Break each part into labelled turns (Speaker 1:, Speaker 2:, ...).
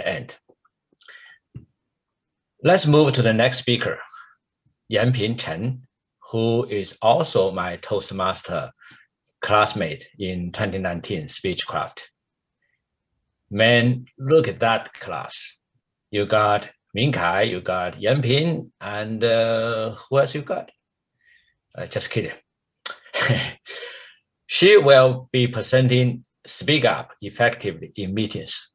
Speaker 1: the end. Let's move to the next speaker, Yanping Chen, who is also my Toastmaster classmate in 2019 Speechcraft. Man, look at that class. You got Minkai, you got Yanping, and who else you got? Just kidding. She will be presenting Speak Up Effectively in Meetings,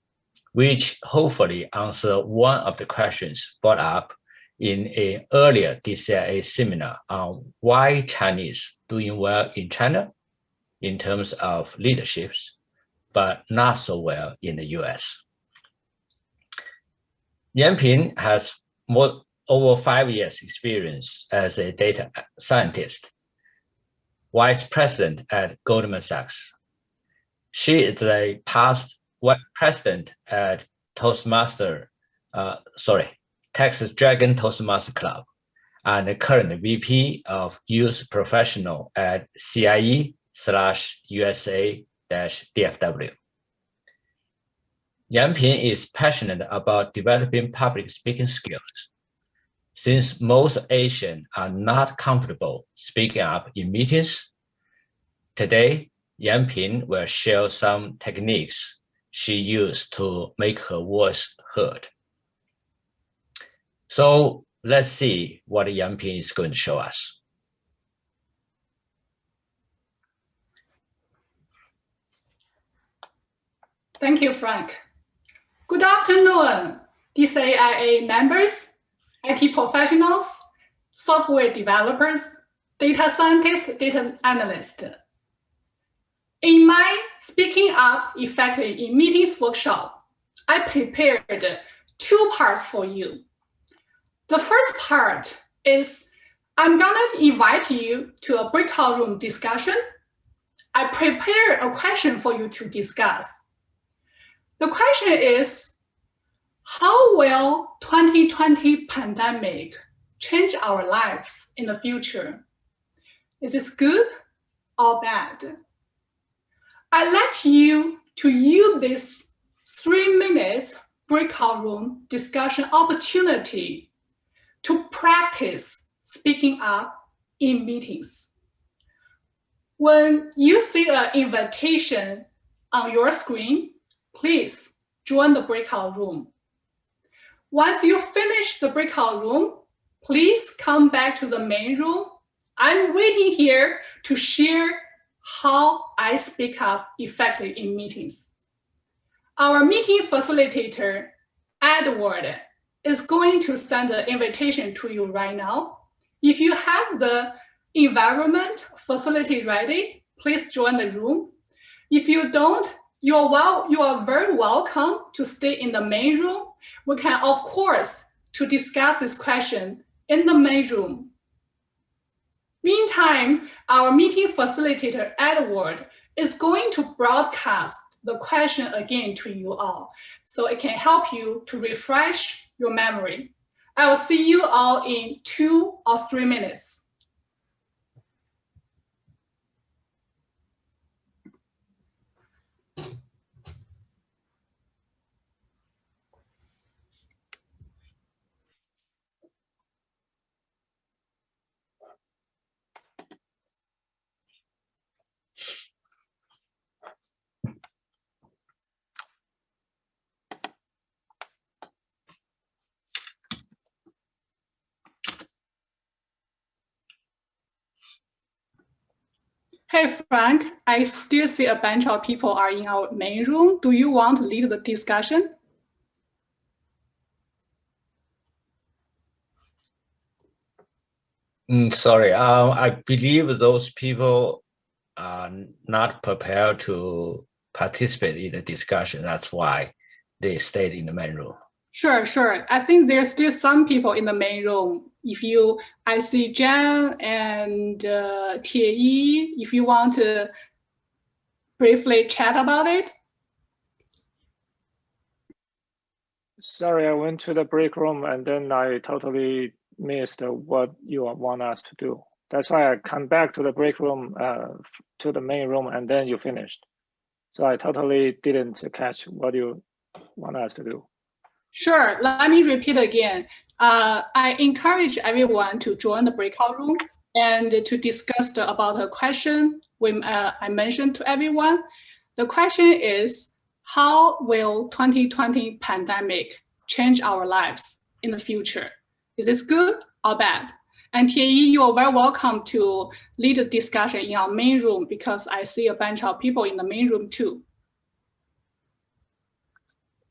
Speaker 1: which hopefully answer one of the questions brought up in an earlier DCIA seminar on why Chinese doing well in China in terms of leaderships, but not so well in the US. Yanping has over 5 years experience as a data scientist, vice president at Goldman Sachs. She is a past president at Texas Dragon Toastmaster Club, and the current VP of Youth Professional at CIE/USA-DFW. Yanping is passionate about developing public speaking skills. Since most Asians are not comfortable speaking up in meetings, today Yanping will share some techniques she used to make her voice heard. So let's see what Yanping is going to show us.
Speaker 2: Thank you, Frank. Good afternoon, DCIA members, IT professionals, software developers, data scientists, data analysts. In my Speaking Up Effectively in Meetings workshop, I prepared 2 parts for you. The first part is I'm gonna invite you to a breakout room discussion. I prepared a question for you to discuss. The question is, how will 2020 pandemic change our lives in the future? Is this good or bad? I'd like you to use this 3 minutes breakout room discussion opportunity to practice speaking up in meetings. When you see an invitation on your screen, please join the breakout room. Once you finish the breakout room, please come back to the main room. I'm waiting here to share how I speak up effectively in meetings. Our meeting facilitator, Edward, is going to send the invitation to you right now. If you have the environment facility ready, please join the room. If you don't, you are very welcome to stay in the main room. We can, of course, to discuss this question in the main room. Meantime, our meeting facilitator, Edward, is going to broadcast the question again to you all, so it can help you to refresh your memory. I will see you all in 2 or 3 minutes. Hey, Frank, I still see a bunch of people are in our main room. Do you want to lead the discussion?
Speaker 1: Sorry, I believe those people are not prepared to participate in the discussion. That's why they stayed in the main room.
Speaker 2: Sure. I think there's still some people in the main room. I see Jan and Tie, if you want to briefly chat about it.
Speaker 3: Sorry, I went to the break room and then I totally missed what you want us to do. That's why I come back to the break room, to the main room, and then you finished. So I totally didn't catch what you want us to do.
Speaker 2: Sure, let me repeat again. I encourage everyone to join the breakout room and to discuss about a question I mentioned to everyone. The question is, how will 2020 pandemic change our lives in the future? Is this good or bad? And Tie, you are very welcome to lead the discussion in our main room because I see a bunch of people in the main room too.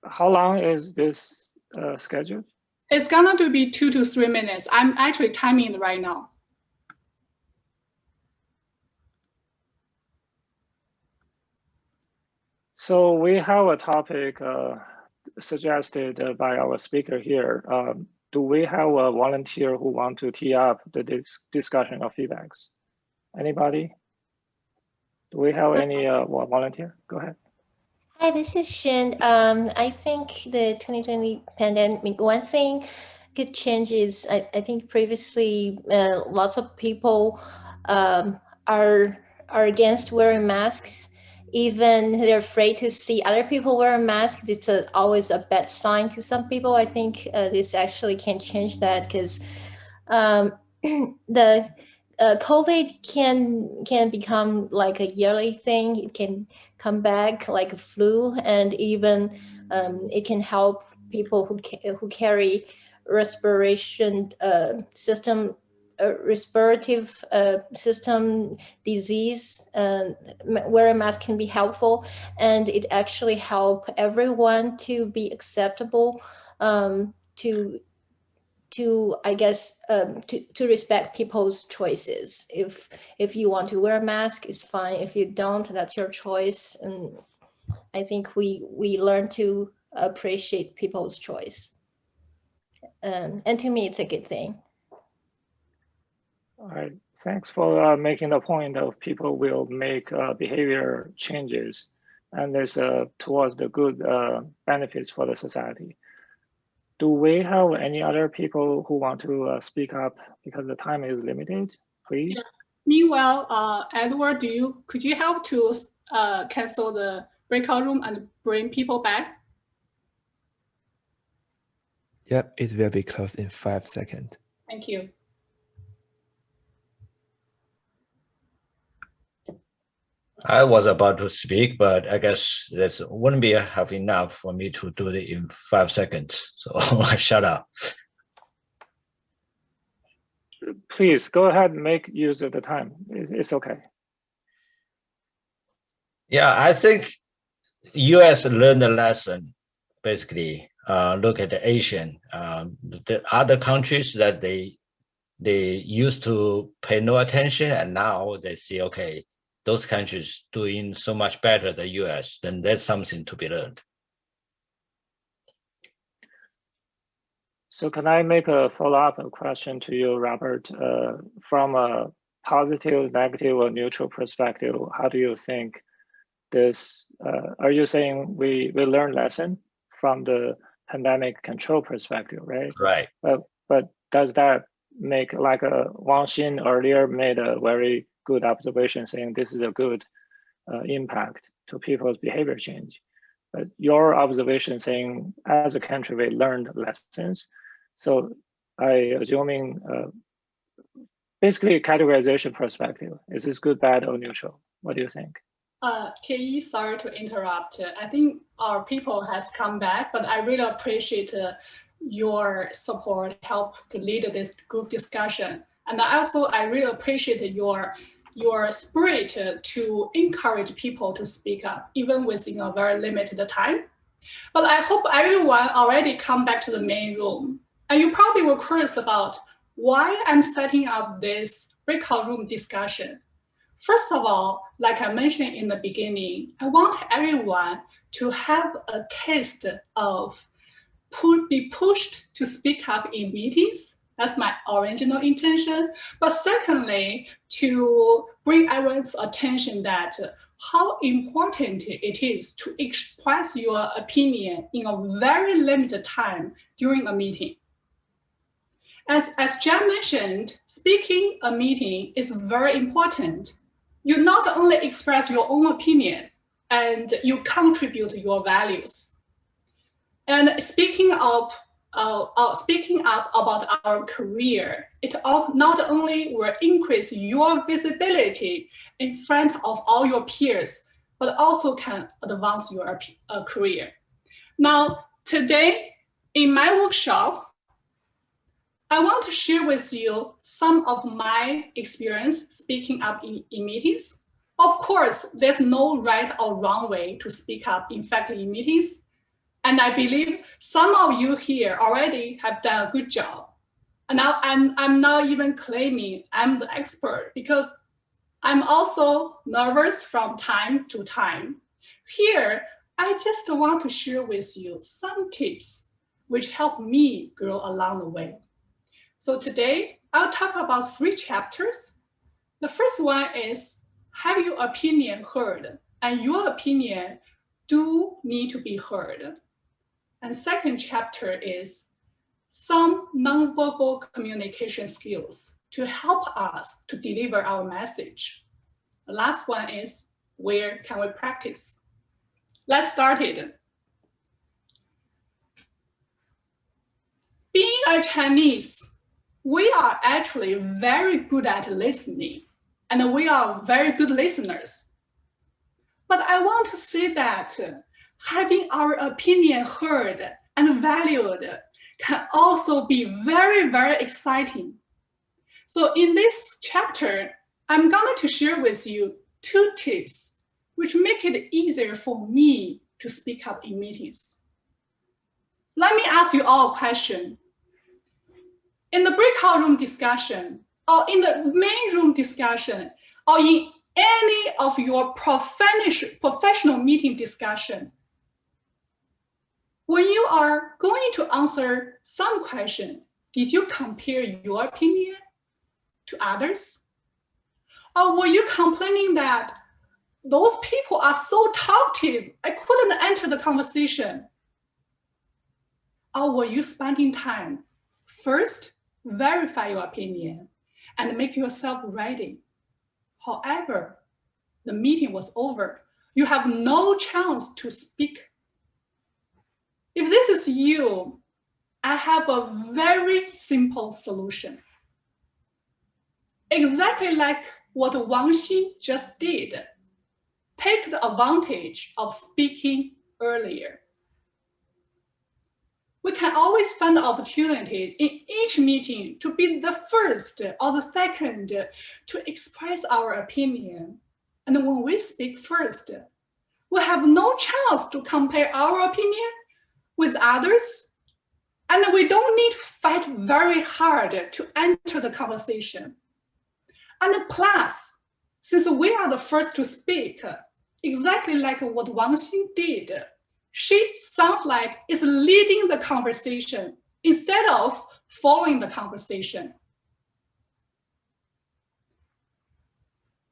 Speaker 3: How long is this scheduled?
Speaker 2: It's gonna to be 2 to 3 minutes. I'm actually timing it right now.
Speaker 3: So we have a topic suggested by our speaker here. Do we have a volunteer who want to tee up the discussion of feedbacks? Anybody? Do we have any volunteer? Go ahead.
Speaker 4: Hi, this is Shin. I think the 2020 pandemic, one thing could change is I think previously lots of people are against wearing masks. Even they're afraid to see other people wearing masks. It's always a bad sign to some people. I think this actually can change that because the COVID can become like a yearly thing. It can come back like a flu, and even it can help people who carry respiration system respirative system disease. Wearing a mask can be helpful, and it actually help everyone to be acceptable to I guess to respect people's choices. If you want to wear a mask, it's fine. If you don't, that's your choice. And I think we learn to appreciate people's choice. And to me, it's a good thing.
Speaker 3: All right, thanks for making the point of people will make behavior changes, and there's towards the good benefits for the society. Do we have any other people who want to speak up because the time is limited, please?
Speaker 2: Yeah. Meanwhile, Edward, could you help to cancel the breakout room and bring people back?
Speaker 5: Yep, it will be closed in 5 seconds.
Speaker 2: Thank you.
Speaker 1: I was about to speak, but I guess that wouldn't be enough for me to do it in 5 seconds. So I shut up.
Speaker 3: Please go ahead and make use of the time. It's okay.
Speaker 1: Yeah, I think US learned a lesson, basically. Look at the Asian, the other countries that they used to pay no attention, and now they see, okay, those countries doing so much better than US, then there's something to be learned.
Speaker 3: So can I make a follow-up question to you, Robert? From a positive, negative, or neutral perspective, how do you think this, are you saying we learned lesson from the pandemic control perspective, right?
Speaker 1: Right.
Speaker 3: But does that make, like Wang Xin earlier made a very good observation saying this is a good impact to people's behavior change. But your observation saying as a country we learned lessons. So I assuming basically a categorization perspective, is this good, bad, or neutral? What do you think?
Speaker 2: Kei, sorry to interrupt. I think our people has come back, but I really appreciate your support, help to lead this group discussion. And I really appreciate your spirit to encourage people to speak up, even within a very limited time. But I hope everyone already come back to the main room. And you probably were curious about why I'm setting up this breakout room discussion. First of all, like I mentioned in the beginning, I want everyone to have a taste of be pushed to speak up in meetings. That's my original intention. But secondly, to bring everyone's attention that how important it is to express your opinion in a very limited time during a meeting. As Jan mentioned, speaking a meeting is very important. You not only express your own opinion and you contribute your values. And speaking up about our career, it not only will increase your visibility in front of all your peers, but also can advance your career. Now, today in my workshop, I want to share with you some of my experience speaking up in meetings. Of course, there's no right or wrong way to speak up in faculty meetings. And I believe some of you here already have done a good job. And now I'm not even claiming I'm the expert, because I'm also nervous from time to time. Here, I just want to share with you some tips which help me grow along the way. So today, I'll talk about 3 chapters. The first one is, have your opinion heard? And your opinion do need to be heard. And second chapter is some nonverbal communication skills to help us to deliver our message. The last one is, where can we practice? Let's start it. Being a Chinese, we are actually very good at listening, and we are very good listeners. But I want to say that having our opinion heard and valued can also be very, very exciting. So in this chapter, I'm going to share with you 2 tips which make it easier for me to speak up in meetings. Let me ask you all a question. In the breakout room discussion, or in the main room discussion, or in any of your professional meeting discussion, when you are going to answer some question, did you compare your opinion to others? Or were you complaining that those people are so talkative, I couldn't enter the conversation? Or were you spending time first verify your opinion and make yourself ready? However, the meeting was over. You have no chance to speak. If this is you, I have a very simple solution. Exactly like what Wang Xi just did. Take the advantage of speaking earlier. We can always find the opportunity in each meeting to be the first or the second to express our opinion. And when we speak first, we have no chance to compare our opinion with others. And we don't need to fight very hard to enter the conversation. And plus, since we are the first to speak, exactly like what Wang Xi did, she sounds like is leading the conversation instead of following the conversation.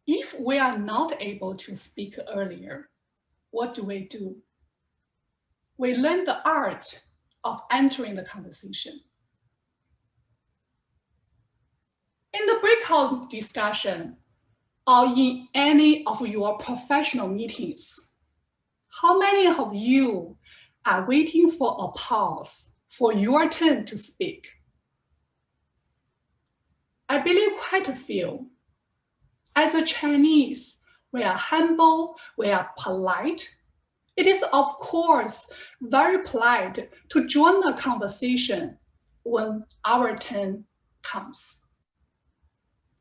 Speaker 2: If we are not able to speak earlier, what do? We learn the art of entering the conversation. In the breakout discussion, or in any of your professional meetings, how many of you are waiting for a pause for your turn to speak? I believe quite a few. As a Chinese, we are humble, we are polite. It is, of course, very polite to join a conversation when our turn comes.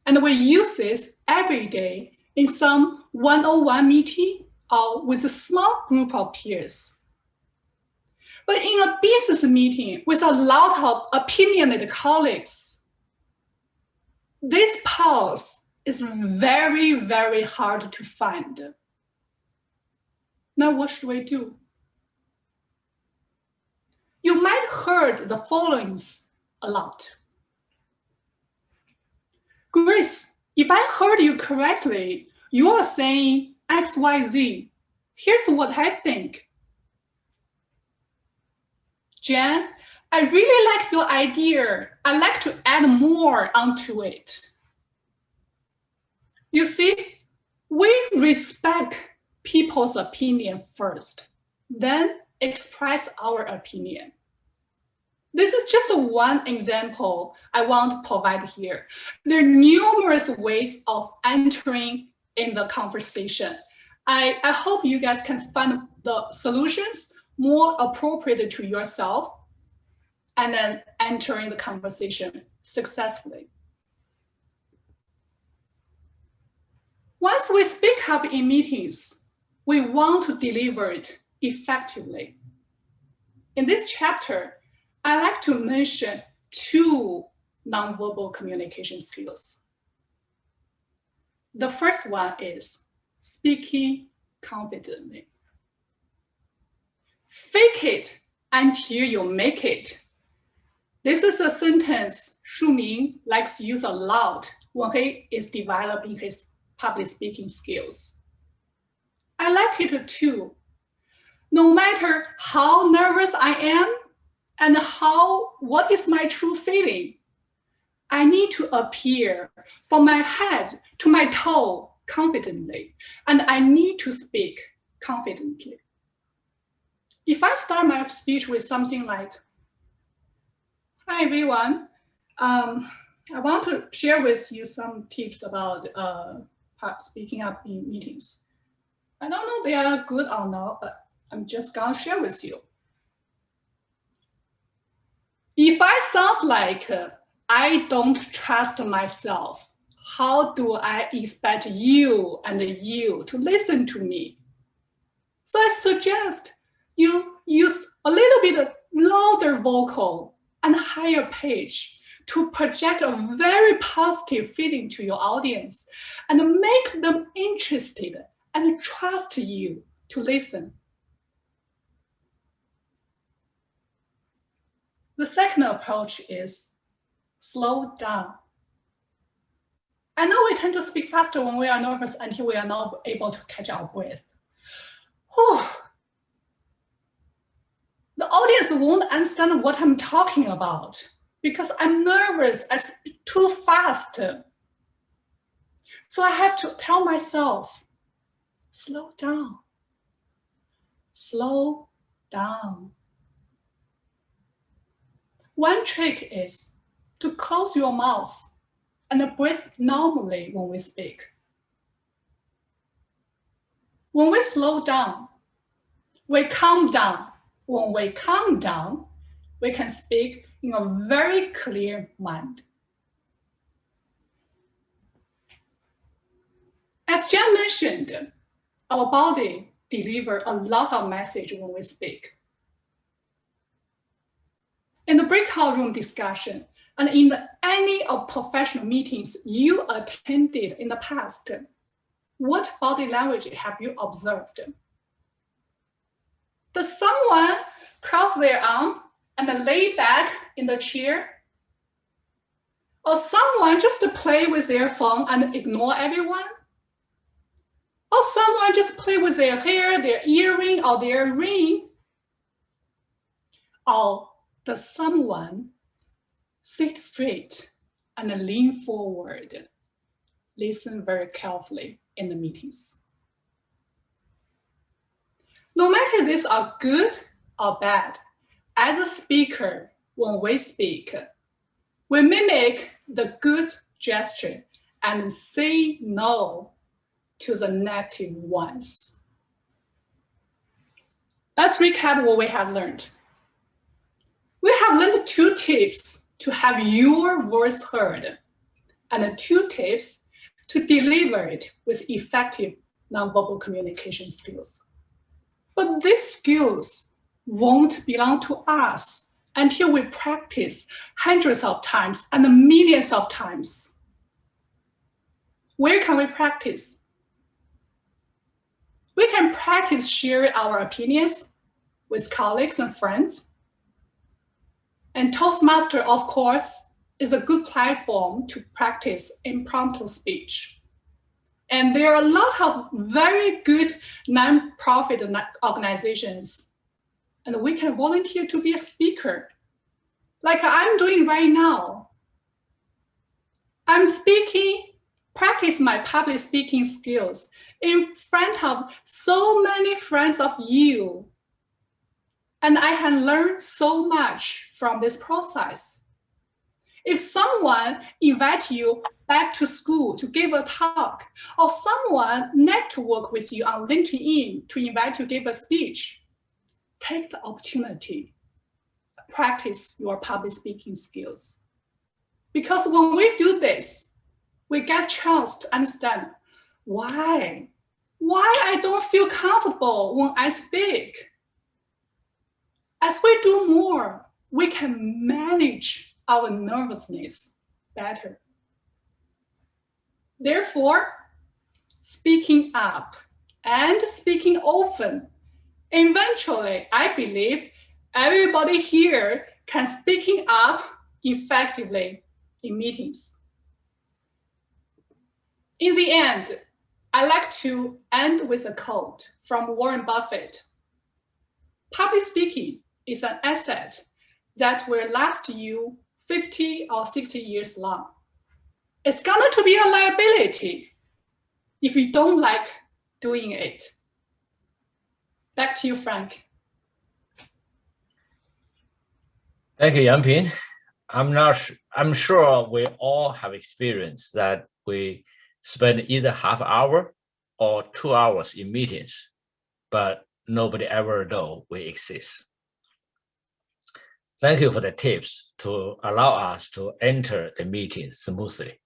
Speaker 2: And we use this every day in some one-on-one meeting or with a small group of peers. But in a business meeting with a lot of opinionated colleagues, this pause is very, very hard to find. Now, what should we do? You might have heard the followings a lot. Grace, if I heard you correctly, you are saying X, Y, Z. Here's what I think. Jen, I really like your idea. I'd like to add more onto it. You see, we respect people's opinion first, then express our opinion. This is just one example I want to provide here. There are numerous ways of entering in the conversation. I hope you guys can find the solutions more appropriate to yourself and then entering the conversation successfully. Once we speak up in meetings, we want to deliver it effectively. In this chapter, I like to mention 2 nonverbal communication skills. The first one is speaking confidently. Fake it until you make it. This is a sentence Shu Ming likes to use a lot when he is developing his public speaking skills. I like it too. No matter how nervous I am and what is my true feeling, I need to appear from my head to my toe confidently, and I need to speak confidently. If I start my speech with something like, "Hi everyone, I want to share with you some tips about speaking up in meetings. I don't know if they are good or not, but I'm just gonna share with you." If I sound like I don't trust myself, how do I expect you and you to listen to me? So I suggest you use a little bit louder vocal and higher pitch to project a very positive feeling to your audience and make them interested and trust you to listen. The second approach is slow down. I know we tend to speak faster when we are nervous until we are not able to catch our breath. Whew. The audience won't understand what I'm talking about because I'm nervous, I speak too fast. So I have to tell myself, slow down, slow down. One trick is to close your mouth and breathe normally when we speak. When we slow down, we calm down. When we calm down, we can speak in a very clear mind. As Jen mentioned, our body delivers a lot of message when we speak. In the breakout room discussion, and in any of professional meetings you attended in the past, what body language have you observed? Does someone cross their arm and lay back in the chair? Or someone just play with their phone and ignore everyone? Or someone just play with their hair, their earring, or their ring? Or does someone sit straight and lean forward, listen very carefully in the meetings? No matter these are good or bad, as a speaker, when we speak, we mimic the good gesture and say no to the negative ones. Let's recap what we have learned. We have learned 2 tips to have your voice heard and 2 tips to deliver it with effective nonverbal communication skills. But these skills won't belong to us until we practice hundreds of times and millions of times. Where can we practice? We can practice sharing our opinions with colleagues and friends. And Toastmaster, of course, is a good platform to practice impromptu speech. And there are a lot of very good nonprofit organizations, and we can volunteer to be a speaker, like I'm doing right now. I'm practice my public speaking skills in front of so many friends of you. And I have learned so much from this process. If someone invites you back to school to give a talk, or someone network with you on LinkedIn to invite you to give a speech, take the opportunity, practice your public speaking skills. Because when we do this, we get a chance to understand why I don't feel comfortable when I speak. As we do more, we can manage our nervousness better. Therefore, speaking up and speaking often, eventually, I believe everybody here can speaking up effectively in meetings. In the end, I like to end with a quote from Warren Buffett. Public speaking is an asset that will last you 50 or 60 years long. It's going to be a liability if you don't like doing it. Back to you, Frank.
Speaker 1: Thank you, Yanping. I'm sure we all have experienced that we spend either half hour or 2 hours in meetings, but nobody ever know we exist. Thank you for the tips to allow us to enter the meeting smoothly.